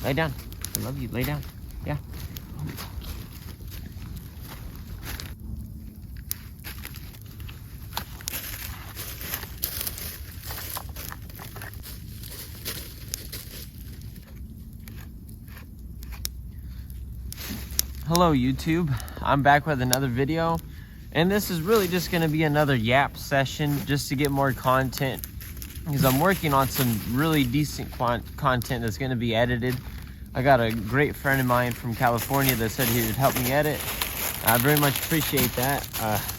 Lay down. I love you. Lay down. Yeah. Hello YouTube, I'm back with another video, and this is really just going to be another yap session just to get more content, because I'm working on some really decent content that's going to be edited. I got a great friend of mine from California that said he would help me edit. I very much appreciate that.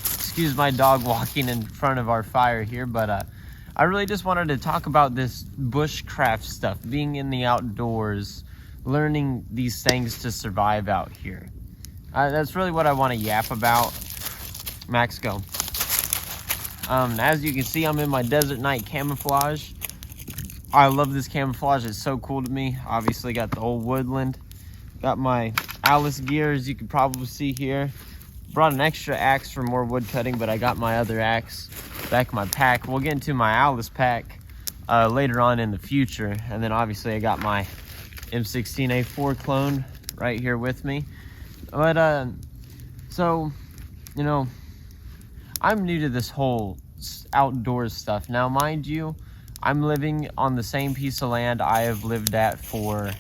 Excuse my dog walking in front of our fire here, but I really just wanted to talk about this bushcraft stuff, being in the outdoors, learning these things to survive out here. That's really what I want to yap about. Max, go. As you can see, I'm in my desert night camouflage. I love this camouflage. It's so cool to me. Obviously got the old woodland. Got my Alice gear, as you can probably see here. Brought an extra axe for more wood cutting, but I got my other axe back in my pack. We'll get into my Alice pack later on in the future. And then obviously I got my M16A4 clone right here with me. But so, you know, I'm new to this whole outdoors stuff. Now, mind you, I'm living on the same piece of land I have lived at for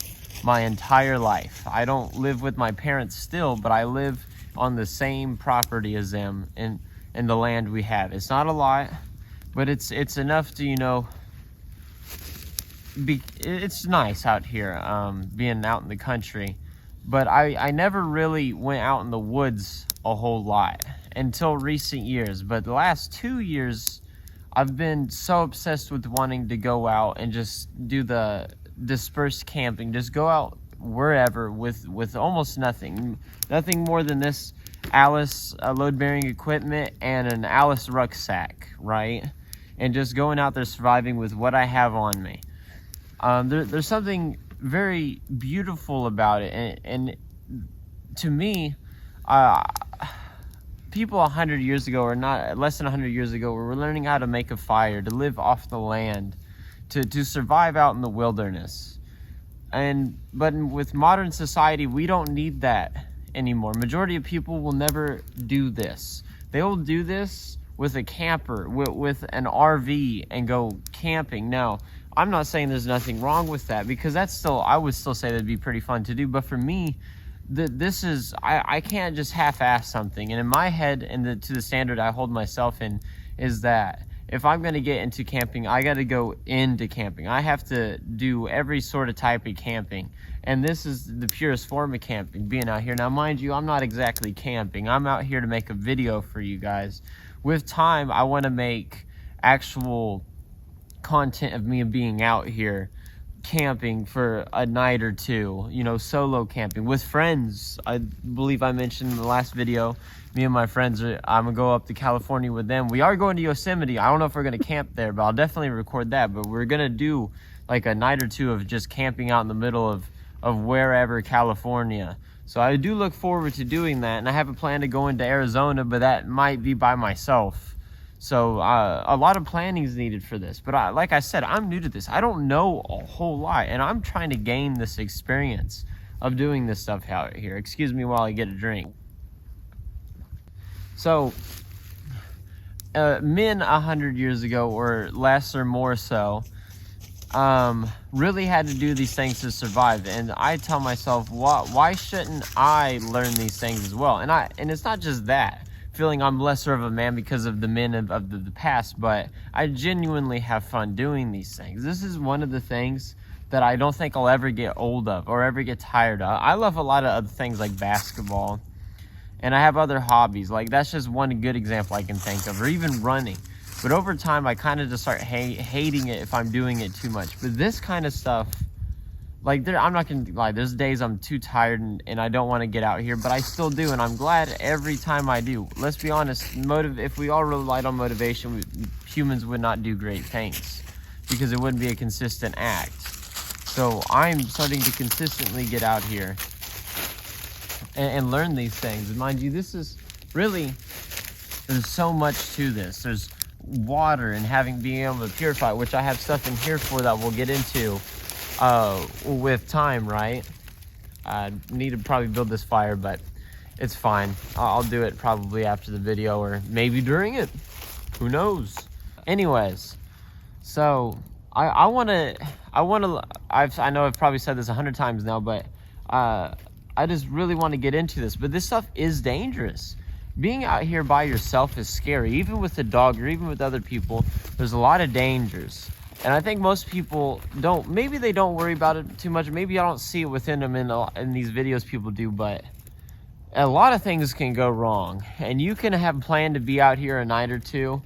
my entire life. I don't live with my parents still, but I live on the same property as them in the land we have. It's not a lot, but it's enough to, you know, it's nice out here, being out in the country. But I never really went out in the woods a whole lot until recent years. But the last 2 years, I've been so obsessed with wanting to go out and just do the dispersed camping. Just go out wherever with almost nothing more than this Alice load-bearing equipment and an Alice rucksack, right? And just going out there surviving with what I have on me. There's something very beautiful about it, and to me, people 100 years ago, or not less than 100 years ago, were learning how to make a fire, to live off the land, to survive out in the wilderness. But with modern society, we don't need that anymore. Majority of people will never do this. They will do this with a camper, with an RV, and go camping. Now, I'm not saying there's nothing wrong with that, because that's still, I would still say that'd be pretty fun to do. But for me, this is, I can't just half-ass something. And in my head, and to the standard I hold myself in, is that if I'm going to get into camping, I got to go into camping. I have to do every sort of type of camping. And this is the purest form of camping, being out here. Now, mind you, I'm not exactly camping. I'm out here to make a video for you guys. With time, I want to make actual content of me being out here camping for a night or two, you know, solo camping with friends. I believe I mentioned in the last video, me and my friends I'm gonna go up to California with them. We are going to Yosemite. I don't know if we're gonna camp there, but I'll definitely record that. But we're gonna do like a night or two of just camping out in the middle of wherever, California. So I do look forward to doing that, and I have a plan to go into Arizona, but that might be by myself. So a lot of planning is needed for this. But like I said, I'm new to this. I don't know a whole lot, and I'm trying to gain this experience of doing this stuff out here. Excuse me while I get a drink. So men 100 years ago, or less or more so, really had to do these things to survive. And I tell myself, why shouldn't I learn these things as well? And it's not just that, feeling I'm lesser of a man because of the men of the past, but I genuinely have fun doing these things. This is one of the things that I don't think I'll ever get old of or ever get tired of. I love a lot of other things like basketball, and I have other hobbies. Like, that's just one good example I can think of, or even running. But over time, I kind of just start hating it if I'm doing it too much. But this kind of stuff, like, I'm not gonna lie, there's days I'm too tired and I don't want to get out here, but I still do, and I'm glad every time I do. Let's be honest, if we all relied on motivation, humans would not do great things, because it wouldn't be a consistent act. So I'm starting to consistently get out here and learn these things. And mind you, this is really, there's so much to this. There's water and being able to purify, which I have stuff in here for that we'll get into. with time, right? I need to probably build this fire, but it's fine. I'll do it probably after the video, or maybe during it. Who knows? Anyways, so I know I've probably said this 100 times now, but I just really want to get into this. But this stuff is dangerous. Being out here by yourself is scary. Even with a dog or even with other people, there's a lot of dangers. And I think most people maybe they don't worry about it too much. Maybe I don't see it within them in these videos people do, but a lot of things can go wrong. And you can have planned to be out here a night or two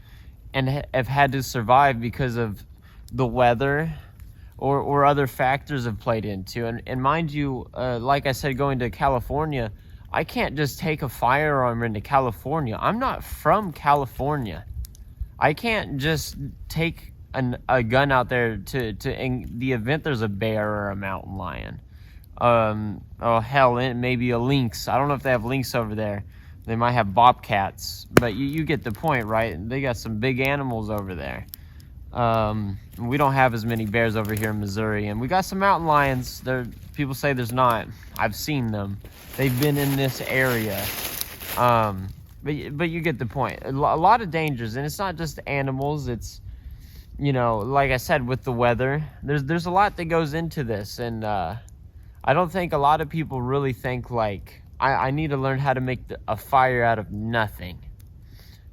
and have had to survive because of the weather or other factors have played into. And mind you, like I said, going to California, I can't just take a firearm into California. I'm not from California. I can't just take a gun out there in the event there's a bear or a mountain lion. Oh hell, maybe a lynx. I don't know if they have lynx over there. They might have bobcats, but you get the point, right? They got some big animals over there. We don't have as many bears over here in Missouri, and we got some mountain lions. People say there's not. I've seen them. They've been in this area. But you get the point. A lot of dangers, and it's not just animals. It's, you know, like I said, with the weather, there's a lot that goes into this, and I don't think a lot of people really think like I need to learn how to make a fire out of nothing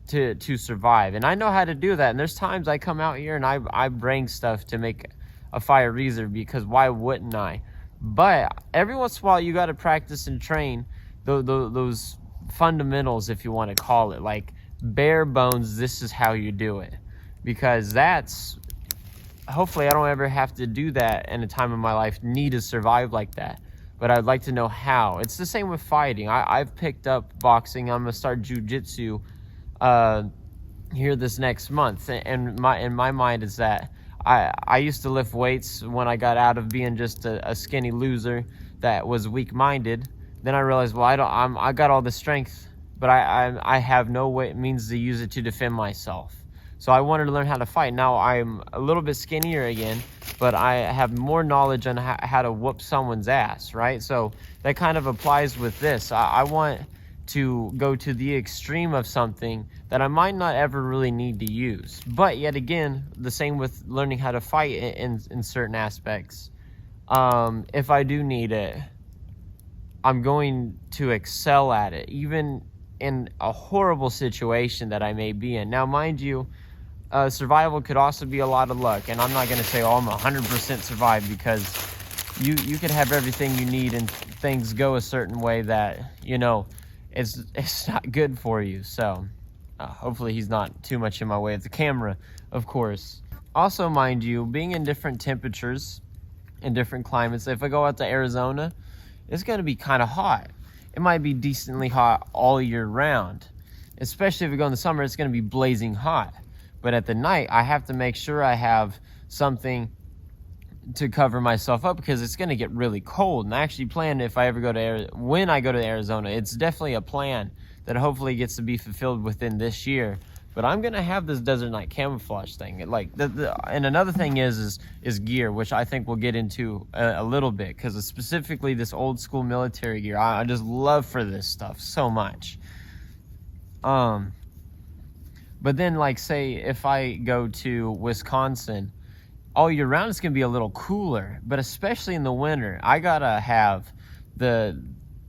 to survive. And I know how to do that, and there's times I come out here and I bring stuff to make a fire reserve, because why wouldn't I? But every once in a while you got to practice and train those fundamentals, if you want to call it, like bare bones. This is how you do it, because hopefully I don't ever have to do that in a time in my life, need to survive like that. But I'd like to know how. It's the same with fighting. I've picked up boxing. I'm gonna start jiu-jitsu here this next month, and in my mind is that I used to lift weights when I got out of being just a skinny loser that was weak-minded. Then I realized, well, I got all the strength, but I have no means to use it to defend myself. So I wanted to learn how to fight. Now I'm a little bit skinnier again, but I have more knowledge on how to whoop someone's ass, right? So that kind of applies with this. I want to go to the extreme of something that I might not ever really need to use. But yet again, the same with learning how to fight in certain aspects. If I do need it, I'm going to excel at it, even in a horrible situation that I may be in. Now, mind you, survival could also be a lot of luck, and I'm not going to say, oh, I'm 100% survived, because you could have everything you need and things go a certain way that, you know, it's not good for you. So hopefully he's not too much in my way of the camera, of course. Also, mind you, being in different temperatures in different climates, if I go out to Arizona, it's going to be kind of hot. It might be decently hot all year round. Especially if we go in the summer, it's going to be blazing hot. But at the night, I have to make sure I have something to cover myself up, because it's going to get really cold. And I actually plan, if I ever go to when I go to Arizona, it's definitely a plan that hopefully gets to be fulfilled within this year. But I'm going to have this desert night camouflage thing. And another thing is gear, which I think we'll get into a little bit, because it's specifically this old school military gear. I just love for this stuff so much. But then, like, say if I go to Wisconsin, all year round it's gonna be a little cooler, but especially in the winter, I gotta have the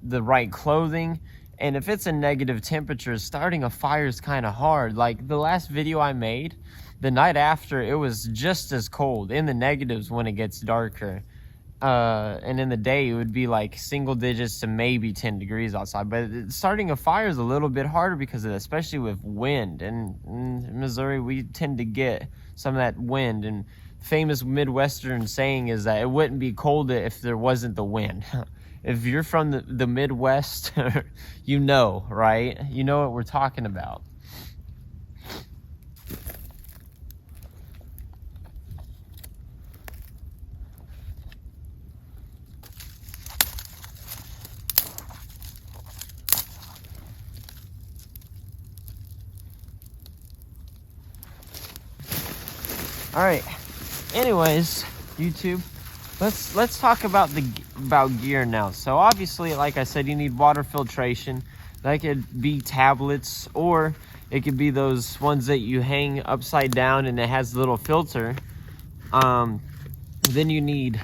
right clothing. And if it's a negative temperature, starting a fire is kind of hard. Like the last video I made, the night after, it was just as cold in the negatives when it gets darker. And in the day, it would be like single digits to maybe 10 degrees outside. But starting a fire is a little bit harder because of that, especially with wind. And in Missouri, we tend to get some of that wind. And famous Midwestern saying is that it wouldn't be cold if there wasn't the wind. If you're from the Midwest, you know, right? You know what we're talking about. All right. Anyways, YouTube, let's talk about gear now. So obviously, like I said, you need water filtration. That could be tablets, or it could be those ones that you hang upside down and it has a little filter. Then you need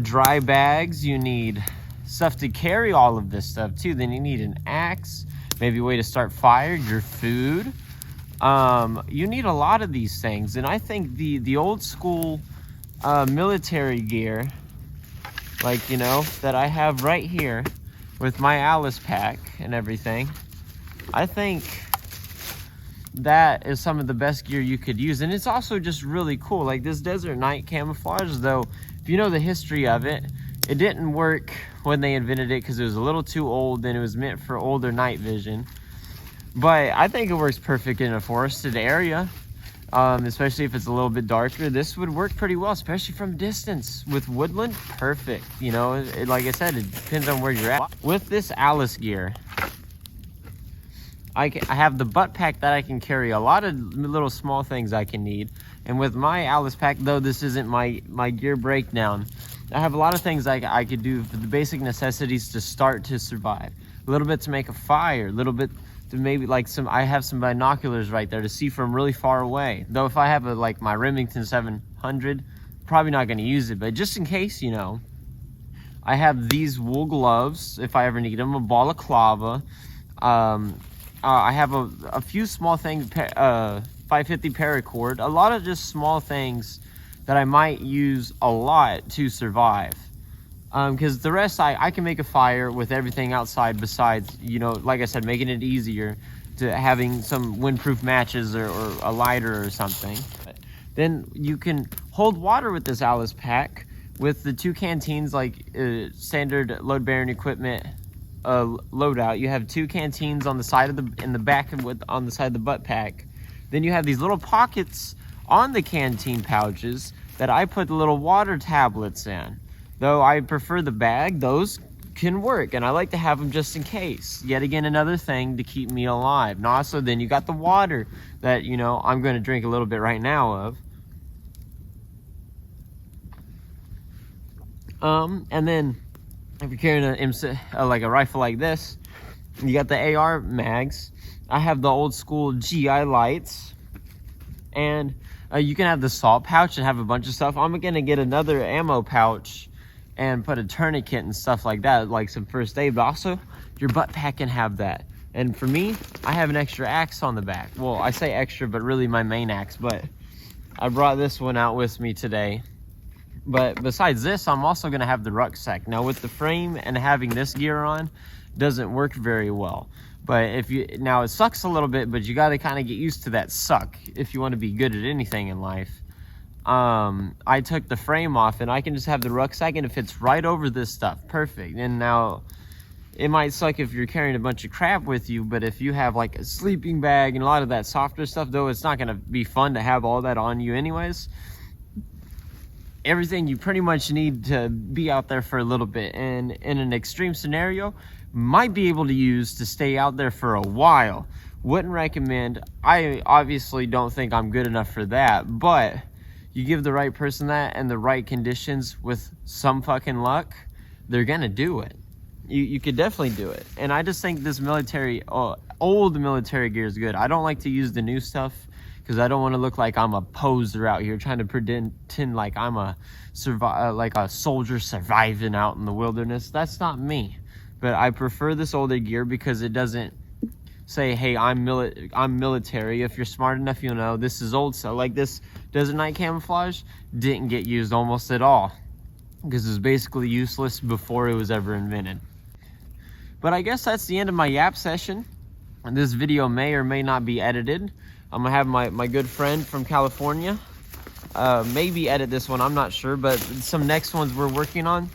dry bags. You need stuff to carry all of this stuff too. Then you need an axe, maybe a way to start fire, your food. You need a lot of these things, and I think the old school military gear, like, you know, that I have right here with my Alice pack and everything, I think that is some of the best gear you could use. And it's also just really cool. Like this desert night camouflage, though, if you know the history of it, it didn't work when they invented it because it was a little too old and it was meant for older night vision. But I think it works perfect in a forested area, especially if it's a little bit darker. This would work pretty well, especially from distance. With woodland, perfect. You know, like I said, it depends on where you're at. With this Alice gear, I have the butt pack that I can carry a lot of little small things I can need. And with my Alice pack, though this isn't my gear breakdown, I have a lot of things I could do for the basic necessities to start to survive. A little bit to make a fire, a little bit to maybe like I have some binoculars right there to see from really far away. Though if I have like my Remington 700, probably not going to use it, but just in case, you know. I have these wool gloves if I ever need them, a balaclava. I have a few small things, 550 paracord, a lot of just small things that I might use a lot to survive. Because the rest, I can make a fire with everything outside besides, you know, like I said, making it easier to having some windproof matches or a lighter or something. Then you can hold water with this Alice pack with the 2 canteens, like standard load-bearing equipment loadout. You have 2 canteens on the side of in the back on the side of the butt pack. Then you have these little pockets on the canteen pouches that I put the little water tablets in. Though I prefer the bag, those can work, and I like to have them just in case. Yet again, another thing to keep me alive. And also, then you got the water that, you know, I'm going to drink a little bit right now of. And then if you're carrying like a rifle like this, you got the AR mags. I have the old school GI lights, and you can have the salt pouch and have a bunch of stuff. I'm gonna get another ammo pouch and put a tourniquet and stuff like that, like some first aid, but also your butt pack can have that. And for me, I have an extra axe on the back. Well, I say extra, but really my main axe, but I brought this one out with me today. But besides this, I'm also gonna have the rucksack. Now with the frame and having this gear on, doesn't work very well. But now it sucks a little bit, but you gotta kind of get used to that suck if you want to be good at anything in life. I took the frame off and I can just have the rucksack and it fits right over this stuff. Perfect. And now it might suck if you're carrying a bunch of crap with you, but if you have like a sleeping bag and a lot of that softer stuff, though it's not gonna be fun to have all that on you anyways. Everything you pretty much need to be out there for a little bit, and in an extreme scenario, might be able to use to stay out there for a while. Wouldn't recommend. I obviously don't think I'm good enough for that, but you give the right person that and the right conditions with some fucking luck, they're gonna do it. You could definitely do it. And I just think this old military gear is good. I don't like to use the new stuff because I don't want to look like I'm a poser out here trying to pretend like I'm a soldier surviving out in the wilderness. That's not me. But I prefer this older gear because it doesn't say, hey, I'm military. If you're smart enough, you'll know this is old stuff. Like this desert night camouflage didn't get used almost at all because it was basically useless before it was ever invented. But I guess that's the end of my yap session. And this video may or may not be edited. I'm gonna have my good friend from California maybe edit this one, I'm not sure, but some next ones we're working on,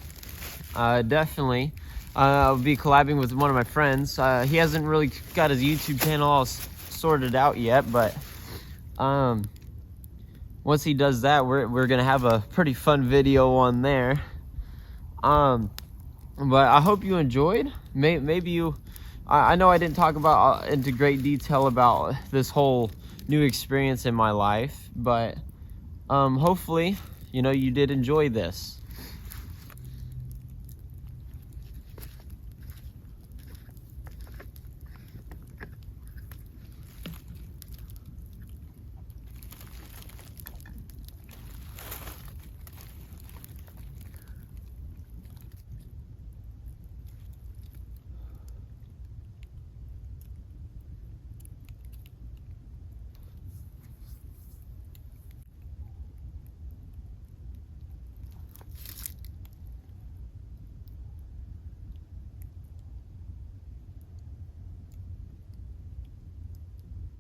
definitely. I'll be collabing with one of my friends. He hasn't really got his YouTube channel all sorted out yet, but once he does that, we're gonna have a pretty fun video on there. But I hope you enjoyed. Maybe you, I know I didn't talk about into great detail about this whole new experience in my life, but hopefully you know, you did enjoy this.